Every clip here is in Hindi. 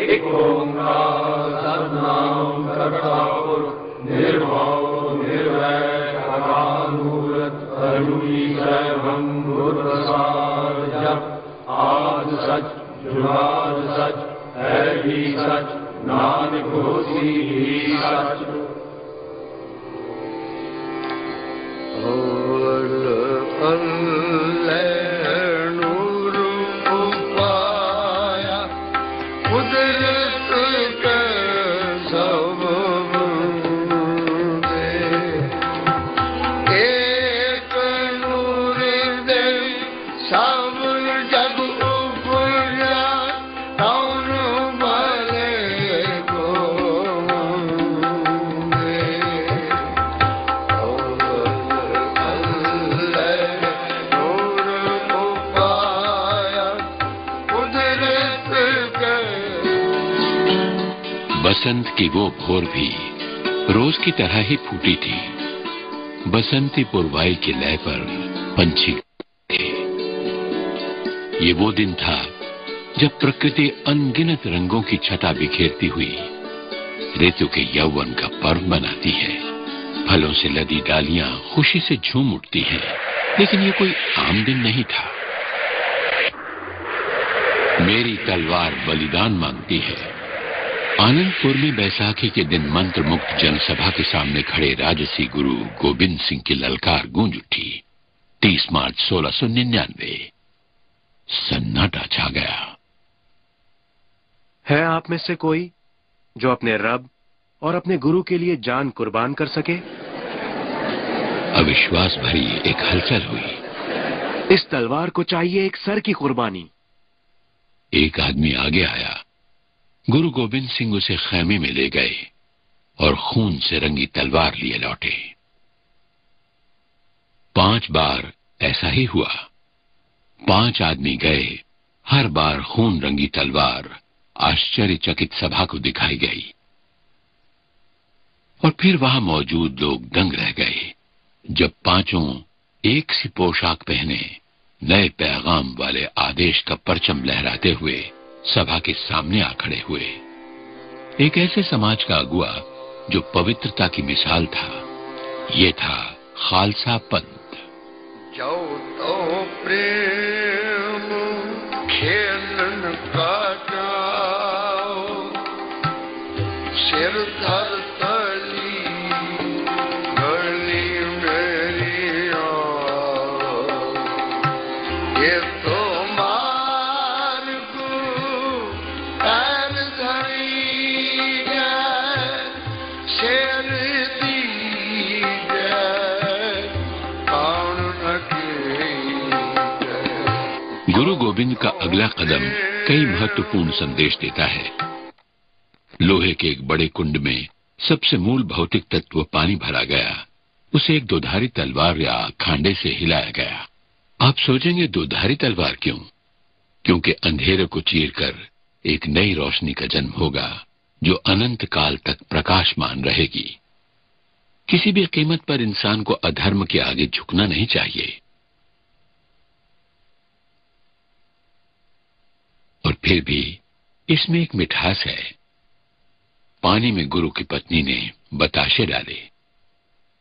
एक ओंकार सद्नाम करता पुरुष निर्भव निर्वैर अकालमूलत अरूढ़ी सर्वं गुरुप्रसाद जप आद सच जुगाद सच है भी सच नानक होसी ही सच। बसंत की वो भोर भी रोज की तरह ही फूटी थी। बसंती पुरवाई की लय पर पंछी थे। ये वो दिन था जब प्रकृति अनगिनत रंगों की छटा बिखेरती हुई ऋतु के यौवन का पर्व मनाती है। फलों से लदी डालियां खुशी से झूम उठती हैं, लेकिन ये कोई आम दिन नहीं था। मेरी तलवार बलिदान मांगती है। आनंदपुर में बैसाखी के दिन मंत्र मुक्त जनसभा के सामने खड़े राजसी गुरु गोविंद सिंह की ललकार गूंज उठी। 30 मार्च 1699। सन्नाटा छा गया। है आप में से कोई जो अपने रब और अपने गुरु के लिए जान कुर्बान कर सके? अविश्वास भरी एक हलचल हुई। इस तलवार को चाहिए एक सर की कुर्बानी। एक आदमी आगे आया। गुरु गोविंद सिंह उसे खैमे में ले गए और खून से रंगी तलवार लिए लौटे। 5 बार ऐसा ही हुआ। 5 आदमी गए। हर बार खून रंगी तलवार आश्चर्यचकित सभा को दिखाई गई और फिर वहां मौजूद लोग दंग रह गए जब 5 एक सी पोशाक पहने नए पैगाम वाले आदेश का परचम लहराते हुए सभा के सामने आ खड़े हुए। एक ऐसे समाज का अगुआ जो पवित्रता की मिसाल था। ये था खालसा पंत। जाओ तो प्रेम खेलन का जाओ, सिर धर तली गली मेरी आओ। ये तो गुरु गोविंद का अगला कदम कई महत्वपूर्ण संदेश देता है। लोहे के एक बड़े कुंड में सबसे मूल भौतिक तत्व पानी भरा गया। उसे एक दोधारी तलवार या खांडे से हिलाया गया। आप सोचेंगे दोधारी तलवार क्यों? क्योंकि अंधेरे को चीरकर एक नई रोशनी का जन्म होगा जो अनंत काल तक प्रकाशमान रहेगी। किसी भी कीमत पर इंसान को अधर्म के आगे झुकना नहीं चाहिए। और फिर भी इसमें एक मिठास है। पानी में गुरु की पत्नी ने बताशे डाले,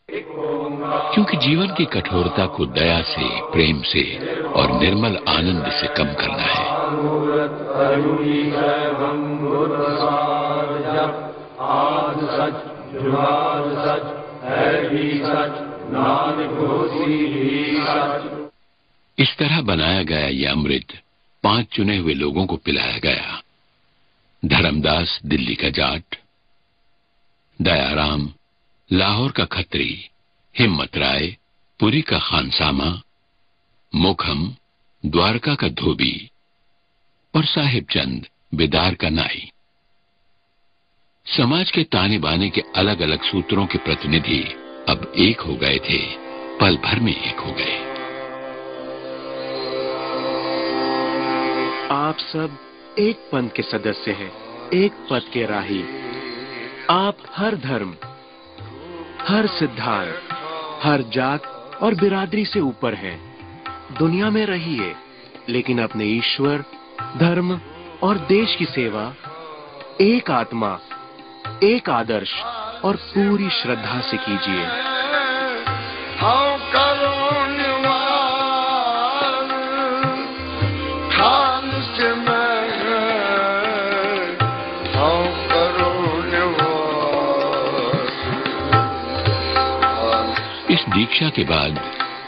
क्योंकि जीवन की कठोरता को दया से, प्रेम से और निर्मल आनंद से कम करना है। आद सच जुगाद सच है भी सच नानक होसी ही सच। इस तरह बनाया गया यह अमृत 5 चुने हुए लोगों को पिलाया गया। धर्मदास दिल्ली का जाट, दयाराम लाहौर का खत्री, हिम्मत राय पुरी का खानसामा, मुखम द्वारका का धोबी और साहिब चंद बिदार का नाई। समाज के ताने बाने के अलग अलग सूत्रों के प्रतिनिधि अब एक हो गए थे, पल भर में एक हो गए। आप सब एक पंथ के सदस्य हैं, एक पद के राही। आप हर धर्म, हर सिद्धांत, हर जात और बिरादरी से ऊपर हैं। दुनिया में रहिए, लेकिन अपने ईश्वर, धर्म और देश की सेवा एक आत्मा, एक आदर्श और पूरी श्रद्धा से कीजिए। हाँ करो निवार खान से मैं, हाँ करो निवार। इस दीक्षा के बाद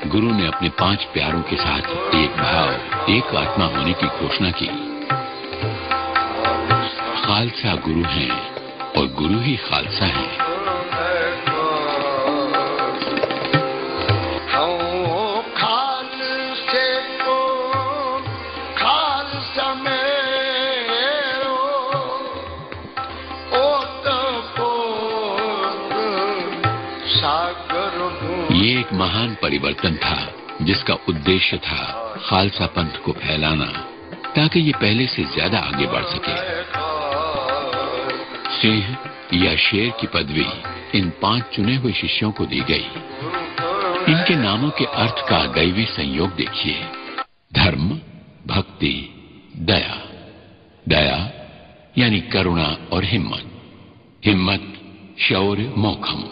गुरु ने अपने 5 प्यारों के साथ एक भाव, एक आत्मा होने की घोषणा की। खालसा गुरु हैं और गुरु ही खालसा है। ये एक महान परिवर्तन था जिसका उद्देश्य था खालसा पंथ को फैलाना ताकि ये पहले से ज्यादा आगे बढ़ सके। सिंह या शेर की पदवी इन 5 चुने हुए शिष्यों को दी गई। इनके नामों के अर्थ का दैवी संयोग देखिए। धर्म, भक्ति, दया। दया यानी करुणा और हिम्मत। हिम्मत, शौर्य, मोखम।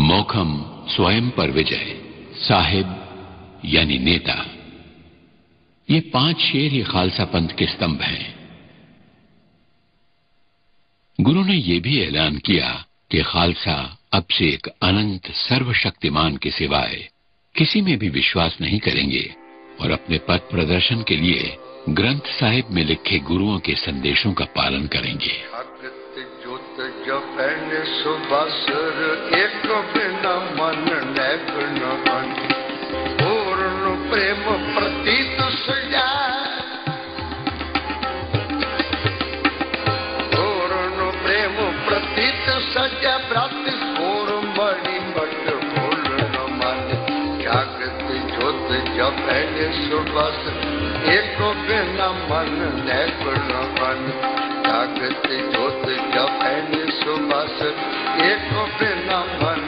मोखम, स्वयं पर विजय। साहिब यानी नेता। ये 5 शेर ही खालसा पंथ के स्तंभ हैं। गुरु ने यह भी ऐलान किया कि खालसा अब से एक अनंत सर्वशक्तिमान के सिवाय किसी में भी विश्वास नहीं करेंगे और अपने पथ प्रदर्शन के लिए ग्रंथ साहिब में लिखे गुरुओं के संदेशों का पालन करेंगे। एक बिना मन नैगुण मन पूर्ण प्रेम प्रतीत सजा, पूर्ण प्रेम प्रतीत सजा प्राप्त पूर्ण मणि मठ पूर्ण मन जागृत ज्योत जब पहले सुबस एक बिना मन नैगुण मन जागृत ज्योत जब पहले सुबस एक बिना मन।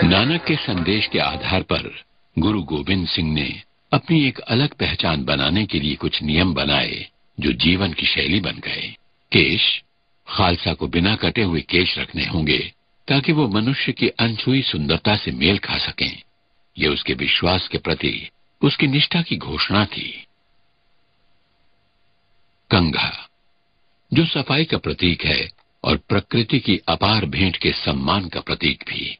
नानक के संदेश के आधार पर गुरु गोविंद सिंह ने अपनी एक अलग पहचान बनाने के लिए कुछ नियम बनाए जो जीवन की शैली बन गए। केश, खालसा को बिना कटे हुए केश रखने होंगे ताकि वो मनुष्य की अनछुई सुंदरता से मेल खा सकें। यह उसके विश्वास के प्रति उसकी निष्ठा की घोषणा थी। कंघा, जो सफाई का प्रतीक है और प्रकृति की अपार भेंट के सम्मान का प्रतीक भी।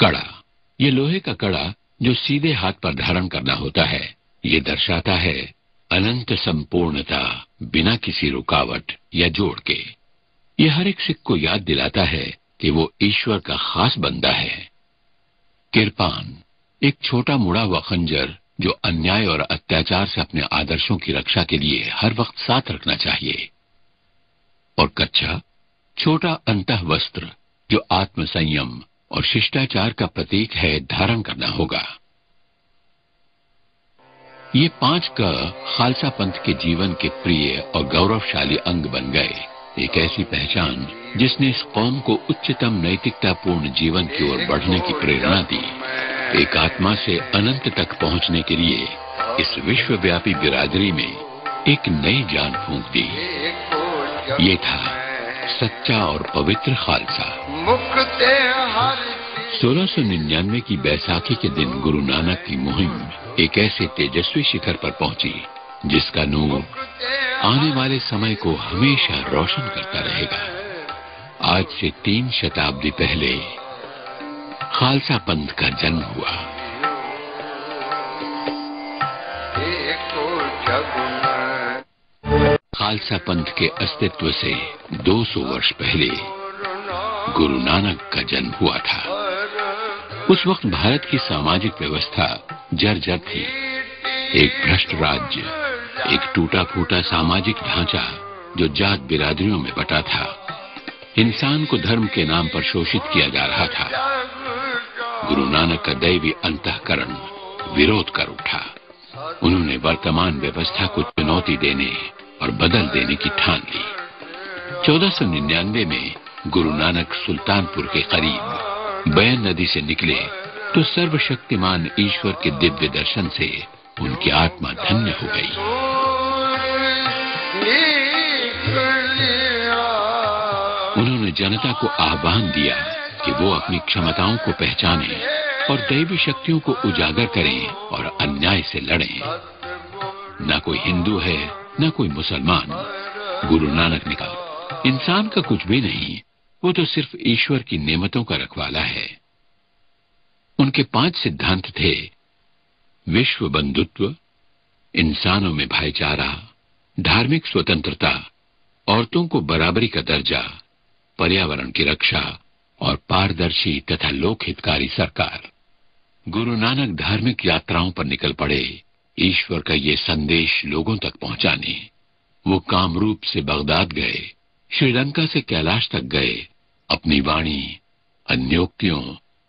कड़ा, ये लोहे का कड़ा जो सीधे हाथ पर धारण करना होता है। ये दर्शाता है अनंत संपूर्णता बिना किसी रुकावट या जोड़ के। ये हर एक सिख को याद दिलाता है कि वो ईश्वर का खास बंदा है। किरपान, एक छोटा मुड़ा हुआ खंजर जो अन्याय और अत्याचार से अपने आदर्शों की रक्षा के लिए हर वक्त साथ रखना चाहिए। और कच्छा, छोटा अंतः वस्त्र जो आत्म संयम और शिष्टाचार का प्रतीक है, धारण करना होगा। ये 5 का खालसा पंथ के जीवन के प्रिय और गौरवशाली अंग बन गए। एक ऐसी पहचान जिसने इस कौम को उच्चतम नैतिकतापूर्ण जीवन की ओर बढ़ने की प्रेरणा दी। एक आत्मा से अनंत तक पहुंचने के लिए इस विश्वव्यापी बिरादरी में एक नई जान फूंक दी। ये था सच्चा और पवित्र खालसा। 1699 की बैसाखी के दिन गुरु नानक की मुहिम एक ऐसे तेजस्वी शिखर पर पहुंची जिसका नूर आने वाले समय को हमेशा रोशन करता रहेगा। आज से 3 शताब्दी पहले खालसा पंथ का जन्म हुआ। खालसा पंथ के अस्तित्व से 200 वर्ष पहले गुरु नानक का जन्म हुआ था। उस वक्त भारत की सामाजिक व्यवस्था जर्जर थी। एक भ्रष्ट राज्य, एक टूटा फूटा सामाजिक ढांचा जो जात बिरादरियों में बटा था। इंसान को धर्म के नाम पर शोषित किया जा रहा था। गुरु नानक का दैवी अंतःकरण विरोध कर उठा। उन्होंने वर्तमान व्यवस्था को चुनौती देने और बदल देने की ठान ली। 1499 में गुरु नानक सुल्तानपुर के करीब बैन नदी से निकले तो सर्वशक्तिमान ईश्वर के दिव्य दर्शन से उनकी आत्मा धन्य हो गई। उन्होंने जनता को आह्वान दिया कि वो अपनी क्षमताओं को पहचानें और दैवी शक्तियों को उजागर करें और अन्याय से लड़ें। न कोई हिंदू है, न कोई मुसलमान। गुरु नानक ने कहा, इंसान का कुछ भी नहीं, वो तो सिर्फ ईश्वर की नेमतों का रखवाला है। उनके 5 सिद्धांत थे: विश्व बंधुत्व, इंसानों में भाईचारा, धार्मिक स्वतंत्रता, औरतों को बराबरी का दर्जा, पर्यावरण की रक्षा और पारदर्शी तथा लोक हितकारी सरकार। गुरु नानक धार्मिक यात्राओं पर निकल पड़े ईश्वर का ये संदेश लोगों तक पहुंचाने। वो कामरूप से बगदाद गए, श्रीलंका से कैलाश तक गए, अपनी वाणी, अन्योक्तियों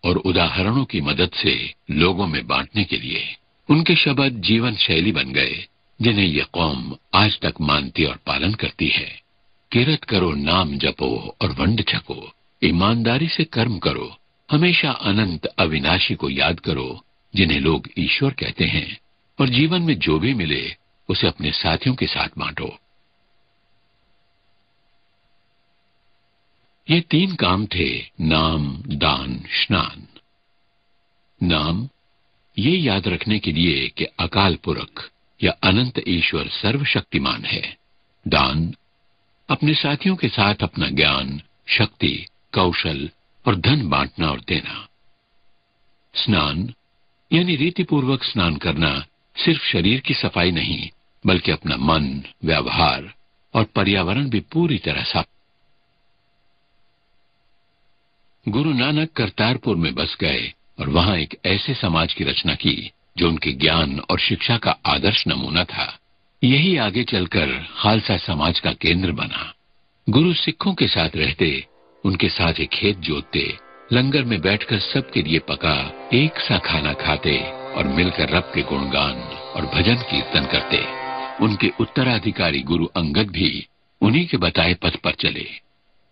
और उदाहरणों की मदद से लोगों में बांटने के लिए। उनके शब्द जीवन शैली बन गए जिन्हें यह कौम आज तक मानती और पालन करती है। किरत करो, नाम जपो और वंड छको, ईमानदारी से कर्म करो, हमेशा अनंत अविनाशी को याद करो जिन्हें लोग ईश्वर कहते हैं, और जीवन में जो भी मिले उसे अपने साथियों के साथ बांटो। ये 3 काम थे: नाम, दान, स्नान। नाम ये याद रखने के लिए कि अकाल पुरख या अनंत ईश्वर सर्वशक्तिमान है। दान अपने साथियों के साथ अपना ज्ञान, शक्ति, कौशल और धन बांटना और देना। स्नान यानी रीतिपूर्वक स्नान करना सिर्फ शरीर की सफाई नहीं, बल्कि अपना मन, व्यवहार और पर्यावरण भी पूरी तरह साफ। गुरु नानक करतारपुर में बस गए और वहां एक ऐसे समाज की रचना की जो उनके ज्ञान और शिक्षा का आदर्श नमूना था। यही आगे चलकर खालसा समाज का केंद्र बना। गुरु सिखों के साथ रहते, उनके साथ एक खेत जोतते, लंगर में बैठकर सबके लिए पका एक सा खाना खाते और मिलकर रब के गुणगान और भजन कीर्तन करते। उनके उत्तराधिकारी गुरु अंगद भी उन्हीं के बताए पथ पर चले।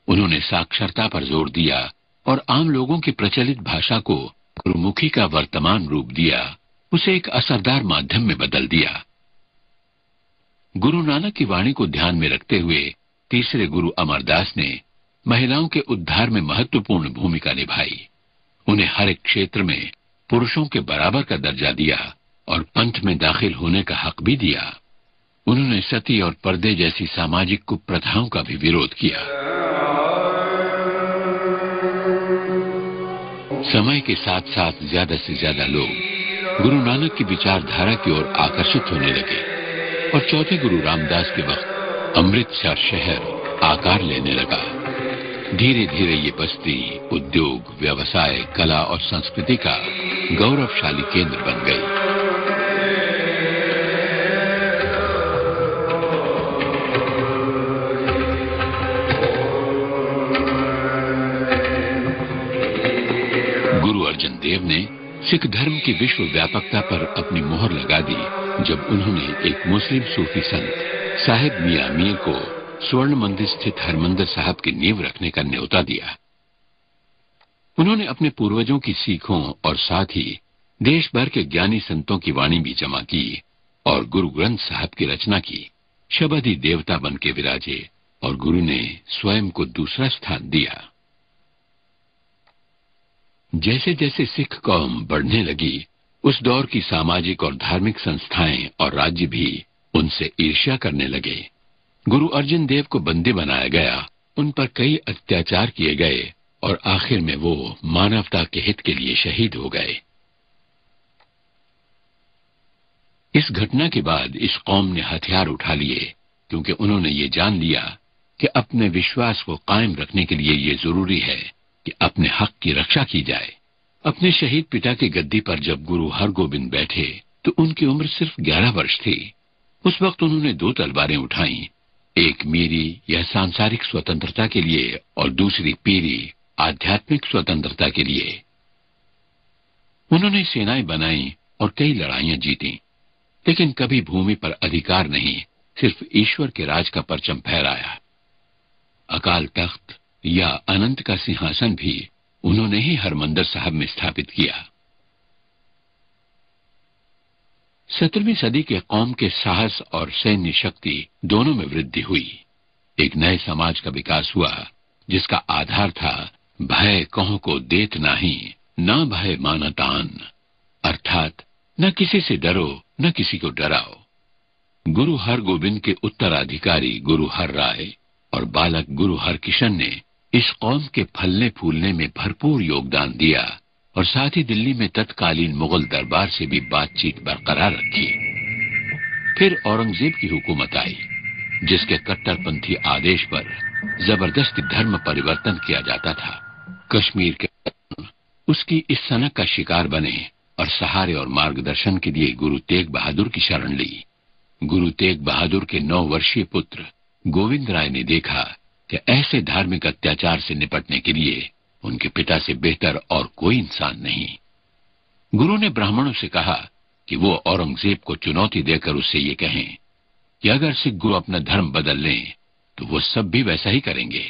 उन्होंने साक्षरता पर जोर दिया और आम लोगों की प्रचलित भाषा को गुरुमुखी का वर्तमान रूप दिया, उसे एक असरदार माध्यम में बदल दिया। गुरु नानक की वाणी को ध्यान में रखते हुए तीसरे गुरु अमरदास ने महिलाओं के उद्धार में महत्वपूर्ण भूमिका निभाई। उन्हें हर एक क्षेत्र में पुरुषों के बराबर का दर्जा दिया और पंथ में दाखिल होने का हक भी दिया। उन्होंने सती और पर्दे जैसी सामाजिक कुप्रथाओं का भी विरोध किया। समय के साथ साथ ज्यादा से ज्यादा लोग गुरु नानक की विचारधारा की ओर आकर्षित होने लगे और चौथे गुरु रामदास के वक्त अमृतसर शहर आकार लेने लगा। धीरे धीरे ये बस्ती उद्योग, व्यवसाय, कला और संस्कृति का गौरवशाली केंद्र बन गई। गुरु अर्जन देव ने सिख धर्म की विश्व व्यापकता पर अपनी मोहर लगा दी जब उन्होंने एक मुस्लिम सूफी संत साहिब मियां मीर को स्वर्ण मंदिर स्थित हरमंदिर साहब की नींव रखने का न्योता दिया। उन्होंने अपने पूर्वजों की सीखों और साथ ही देश भर के ज्ञानी संतों की वाणी भी जमा की और गुरु ग्रंथ साहब की रचना की। शब्द ही देवता बन के विराजे और गुरु ने स्वयं को दूसरा स्थान दिया। जैसे जैसे सिख कौम बढ़ने लगी, उस दौर की सामाजिक और धार्मिक संस्थाएं और राज्य भी उनसे ईर्ष्या करने लगे। गुरु अर्जन देव को बंदी बनाया गया, उन पर कई अत्याचार किए गए और आखिर में वो मानवता के हित के लिए शहीद हो गए। इस घटना के बाद इस कौम ने हथियार उठा लिए क्योंकि उन्होंने ये जान लिया कि अपने विश्वास को कायम रखने के लिए ये जरूरी है कि अपने हक की रक्षा की जाए। अपने शहीद पिता की गद्दी पर जब गुरु हरगोबिंद बैठे तो उनकी उम्र सिर्फ 11 वर्ष थी। उस वक्त उन्होंने 2 तलवारें उठाई, एक मीरी या सांसारिक स्वतंत्रता के लिए और दूसरी पीरी आध्यात्मिक स्वतंत्रता के लिए। उन्होंने सेनाएं बनाई और कई लड़ाइयां जीती, लेकिन कभी भूमि पर अधिकार नहीं, सिर्फ ईश्वर के राज का परचम फहराया। अकाल तख्त या अनंत का सिंहासन भी उन्होंने ही हरमंदिर साहब में स्थापित किया। 17वीं सदी के कौम के साहस और सैन्य शक्ति दोनों में वृद्धि हुई। एक नए समाज का विकास हुआ जिसका आधार था भय कहों को देत नाही, ना भय मानतान, अर्थात न किसी से डरो न किसी को डराओ। गुरु हर गोविंद के उत्तराधिकारी गुरु हर राय और बालक गुरु हर किशन ने इस कौम के फलने फूलने में भरपूर योगदान दिया और साथ ही दिल्ली में तत्कालीन मुगल दरबार से भी बातचीत बरकरार रखी। फिर औरंगजेब की हुकूमत आई, जिसके कट्टरपंथी आदेश पर जबरदस्ती धर्म परिवर्तन किया जाता था। कश्मीर के उसकी इस सनक का शिकार बने और सहारे और मार्गदर्शन के लिए गुरु तेग बहादुर की शरण ली। गुरु तेग बहादुर के 9 वर्षीय पुत्र गोविंद राय ने देखा कि ऐसे धार्मिक अत्याचार से निपटने के लिए उनके पिता से बेहतर और कोई इंसान नहीं। गुरु ने ब्राह्मणों से कहा कि वो औरंगजेब को चुनौती देकर उससे ये कहें कि अगर सिख गुरु अपना धर्म बदल लें तो वो सब भी वैसा ही करेंगे।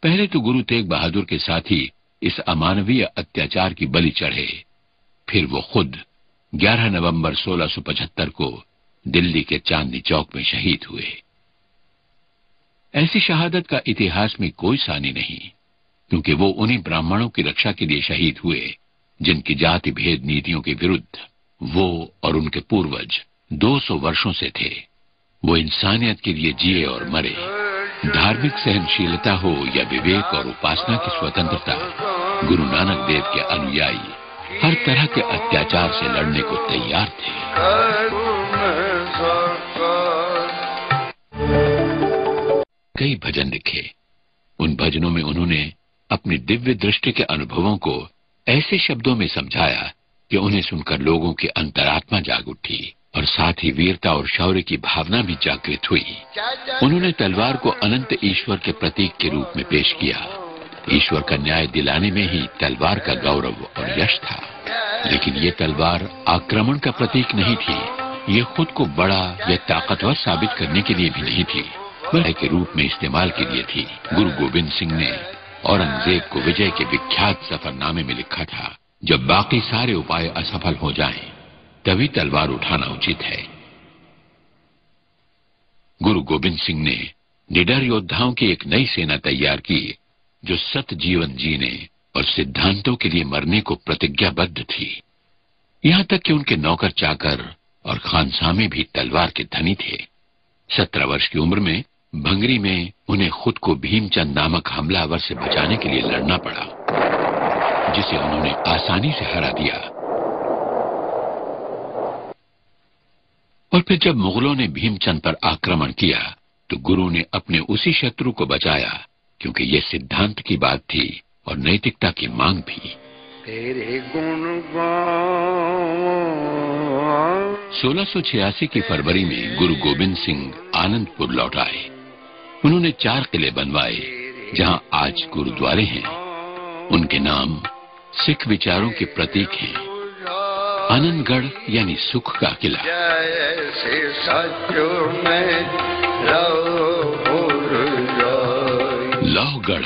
पहले तो गुरु तेग बहादुर के साथी इस अमानवीय अत्याचार की बलि चढ़े, फिर वो खुद 11 नवंबर 1675 को दिल्ली के चांदनी चौक में शहीद हुए। ऐसी शहादत का इतिहास में कोई सानी नहीं, क्योंकि वो उन्हीं ब्राह्मणों की रक्षा के लिए शहीद हुए जिनकी जाति भेद नीतियों के विरुद्ध वो और उनके पूर्वज 200 वर्षों से थे। वो इंसानियत के लिए जिए और मरे। धार्मिक सहनशीलता हो या विवेक और उपासना की स्वतंत्रता, गुरु नानक देव के अनुयायी हर तरह के अत्याचार से लड़ने को तैयार थे। कई भजन लिखे। उन भजनों में उन्होंने अपनी दिव्य दृष्टि के अनुभवों को ऐसे शब्दों में समझाया कि उन्हें सुनकर लोगों की अंतरात्मा जाग उठी और साथ ही वीरता और शौर्य की भावना भी जागृत हुई। उन्होंने तलवार को अनंत ईश्वर के प्रतीक के रूप में पेश किया। ईश्वर का न्याय दिलाने में ही तलवार का गौरव और यश था, लेकिन ये तलवार आक्रमण का प्रतीक नहीं थी। ये खुद को बड़ा या ताकतवर साबित करने के लिए भी नहीं थी, बल्कि के रूप में इस्तेमाल के लिए थी। गुरु गोविंद सिंह ने औरंगजेब को विजय के विख्यात सफरनामे में लिखा था, जब बाकी सारे उपाय असफल हो जाएं, तभी तलवार उठाना उचित है। गुरु गोविंद सिंह ने निडर योद्धाओं की एक नई सेना तैयार की, जो सत जीवन जीने और सिद्धांतों के लिए मरने को प्रतिज्ञाबद्ध थी। यहां तक कि उनके नौकर चाकर और खानसामे भी तलवार के धनी थे। 17 वर्ष की उम्र में भंगरी में उन्हें खुद को भीमचंद नामक हमलावर से बचाने के लिए लड़ना पड़ा, जिसे उन्होंने आसानी से हरा दिया। और फिर जब मुगलों ने भीमचंद पर आक्रमण किया तो गुरु ने अपने उसी शत्रु को बचाया, क्योंकि ये सिद्धांत की बात थी और नैतिकता की मांग भी। तेरे गुण 1686 की फरवरी में गुरु गोविंद सिंह आनंदपुर लौट आए। उन्होंने 4 किले बनवाए, जहां आज गुरुद्वारे हैं। उनके नाम सिख विचारों के प्रतीक हैं। आनंदगढ़ यानी सुख का किला, लौहगढ़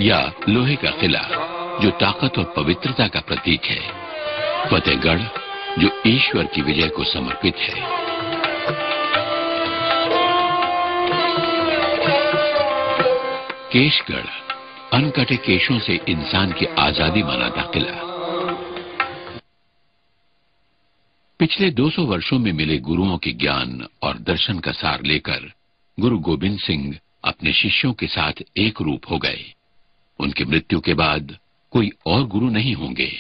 या लोहे का किला, जो ताकत और पवित्रता का प्रतीक है। फतेहगढ़, जो ईश्वर की विजय को समर्पित है। केशगढ़, अनकटे केशों से इंसान की आजादी मनाता किला। पिछले 200 वर्षों में मिले गुरुओं के ज्ञान और दर्शन का सार लेकर गुरु गोविंद सिंह अपने शिष्यों के साथ एक रूप हो गए। उनकी मृत्यु के बाद कोई और गुरु नहीं होंगे।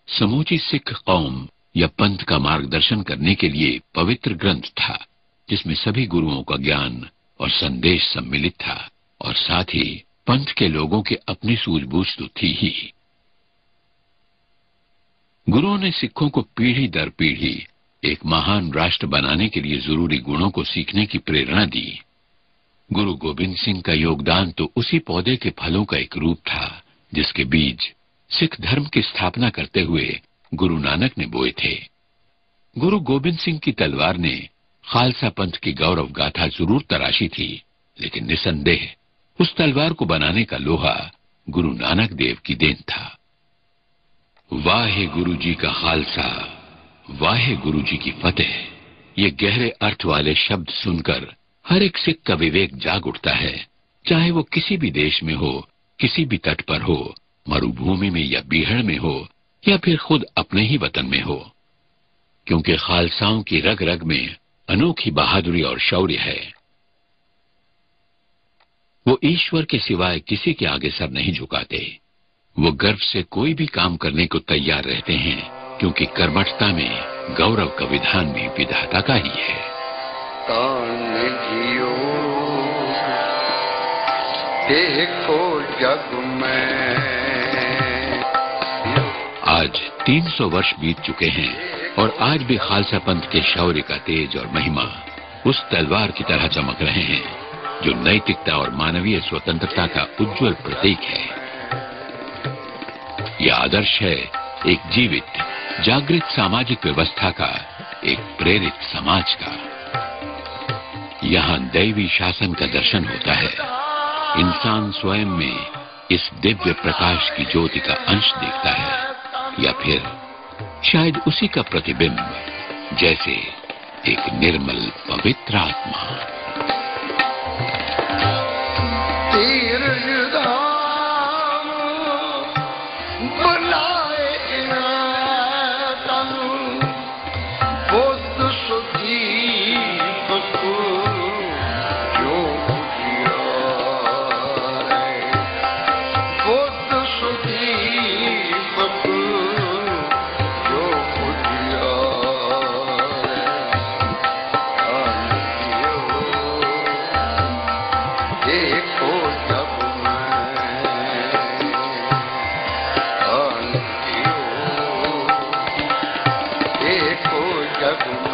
समूची सिख कौम या पंथ का मार्गदर्शन करने के लिए पवित्र ग्रंथ था, जिसमें सभी गुरुओं का ज्ञान और संदेश सम्मिलित था, और साथ ही पंथ के लोगों की अपनी सूझबूझ तो थी ही। गुरुओं ने सिखों को पीढ़ी दर पीढ़ी एक महान राष्ट्र बनाने के लिए जरूरी गुणों को सीखने की प्रेरणा दी। गुरु गोविंद सिंह का योगदान तो उसी पौधे के फलों का एक रूप था, जिसके बीज सिख धर्म की स्थापना करते हुए गुरु नानक ने बोए थे। गुरु गोविंद सिंह की तलवार ने खालसा पंथ की गौरव गाथा जरूर तराशी थी, लेकिन निसंदेह उस तलवार को बनाने का लोहा गुरु नानक देव की देन था। वाहे गुरु जी का खालसा, वाहे गुरु जी की फतेह। ये गहरे अर्थ वाले शब्द सुनकर हर एक सिख का विवेक जाग उठता है चाहे वो किसी भी देश में हो, किसी भी तट पर हो, मरुभूमि में या बीहड़ में हो, या फिर खुद अपने ही वतन में हो, क्योंकि खालसाओं की रग रग में अनोखी बहादुरी और शौर्य है। वो ईश्वर के सिवाय किसी के आगे सर नहीं झुकाते। वो गर्व से कोई भी काम करने को तैयार रहते हैं, क्योंकि कर्मठता में गौरव का विधान भी विधाता का ही है। देखो जग में आज 300 वर्ष बीत चुके हैं और आज भी खालसा पंथ के शौर्य का तेज और महिमा उस तलवार की तरह चमक रहे हैं जो नैतिकता और मानवीय स्वतंत्रता का उज्जवल प्रतीक है। यह आदर्श है एक जीवित, जागृत सामाजिक व्यवस्था का, एक प्रेरित समाज का। यहाँ दैवी शासन का दर्शन होता है। इंसान स्वयं में इस दिव्य प्रकाश की ज्योति का अंश देखता है, या फिर शायद उसी का प्रतिबिंब, जैसे एक निर्मल पवित्र आत्मा। जग